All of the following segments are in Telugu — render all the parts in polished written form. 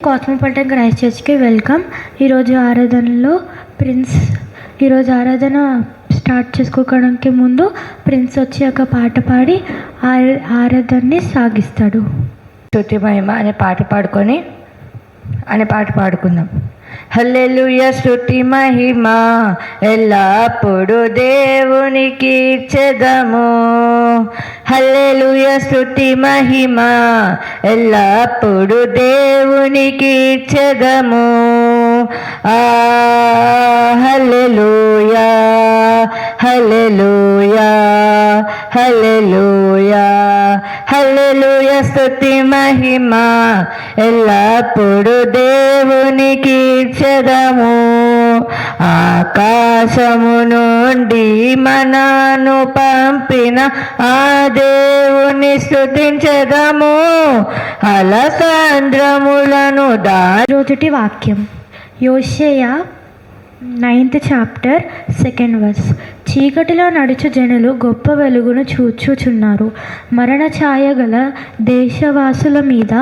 కాస్మోపాలిటన్ క్రైస్ట్ చర్చ్కి వెల్కమ్. ఈరోజు ఆరాధన స్టార్ట్ చేసుకోవడానికి ముందు ప్రిన్స్ వచ్చి ఒక పాట పాడి ఆరాధనని సాగిస్తాడు. స్తుతి మహిమ అనే పాట పాడుకుందాం. హల్లెలూయా స్తుతి మహిమ ఎల్లప్పుడు దేవునికి ఇచ్చెదము. హల్లెలూయా స్తుతి మహిమ ఎల్లప్పుడు దేవునికి ఇచ్చెదము. హల్లెలూయా హల్లెలూయా హల్లెలూయా హల్లెలూయా స్తుతి మహిమ ఎల్లప్పుడు దేవునికి ఇచ్చెదము. ఆకాశము నుండి మనను పంపిన ఆ దేవుని స్తుతించెదము. అలసంద్రములను రోజుటి వాక్యం యోషేయా 9th చాప్టర్ 2nd verse. చీకటిలో నడుచు జనులు గొప్ప వెలుగును చూచుచున్నారు. మరణ ఛాయ గల దేశవాసుల మీద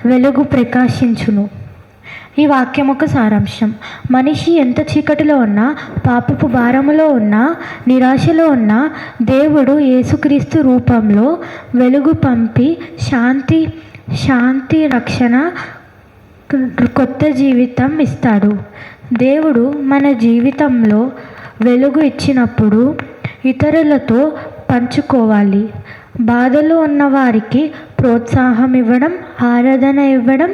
వెలుగు ప్రకాశించును. ఈ వాక్యం ఒక సారాంశం. మనిషి ఎంత చీకటిలో ఉన్నా, పాపపు భారములో ఉన్నా, నిరాశలో ఉన్నా, దేవుడు యేసుక్రీస్తు రూపంలో వెలుగు పంపి శాంతి రక్షణ కొత్త జీవితం ఇస్తాడు. దేవుడు మన జీవితంలో వెలుగు ఇచ్చినప్పుడు ఇతరులతో పంచుకోవాలి. బాధలో ఉన్న వారికి ప్రోత్సాహం ఇవ్వడం, ఆరాధన ఇవ్వడం,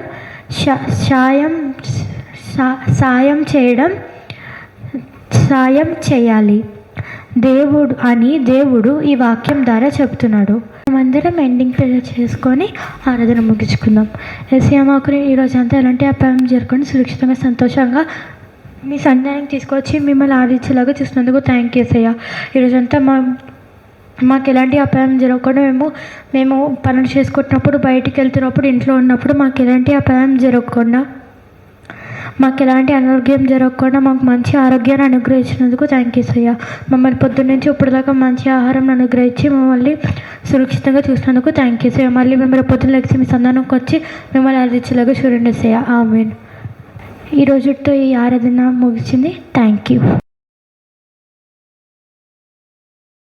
సాయం చేయాలి దేవుడు ఈ వాక్యం ద్వారా చెప్తున్నాడు. మనమందరం ఎండింగ్ ప్రేయర్ చేసుకొని ఆరాధన ముగించుకుందాం. యేసయ్య మాకు ఈరోజంతా ఎలాంటి అపాయం జరగకుండా సురక్షితంగా సంతోషంగా మీ సన్నిధానానికి తీసుకొచ్చి మిమ్మల్ని ఆరాధించేలాగా చూసినందుకు థ్యాంక్ యూ యేసయ్య. ఈరోజంతా మాకు ఎలాంటి అపాయం జరగకుండా మేము పనులు చేసుకుంటున్నప్పుడు, బయటికి వెళ్తున్నప్పుడు, ఇంట్లో ఉన్నప్పుడు మాకు ఎలాంటి అపాయం జరగకుండా, మాకు ఎలాంటి అనారోగ్యం జరగకుండా మాకు మంచి ఆరోగ్యాన్ని అనుగ్రహించినందుకు థ్యాంక్ యూ యేసయ్య. మమ్మల్ని పొద్దున్న నుంచి ఇప్పటిదాకా మంచి ఆహారం అనుగ్రహించి మమ్మల్ని సురక్షితంగా చూసినందుకు థ్యాంక్ యూ యేసయ్య. మళ్ళీ మిమ్మల్ని పొద్దున్న లెక్సి మీ సంధానంకి వచ్చి మిమ్మల్ని ఆరాధించేలాగా చూడండి యేసయ్య. ఆమేన్. ఈ రోజుతో ఈ ఆరాధన ముగిసింది. Thank you.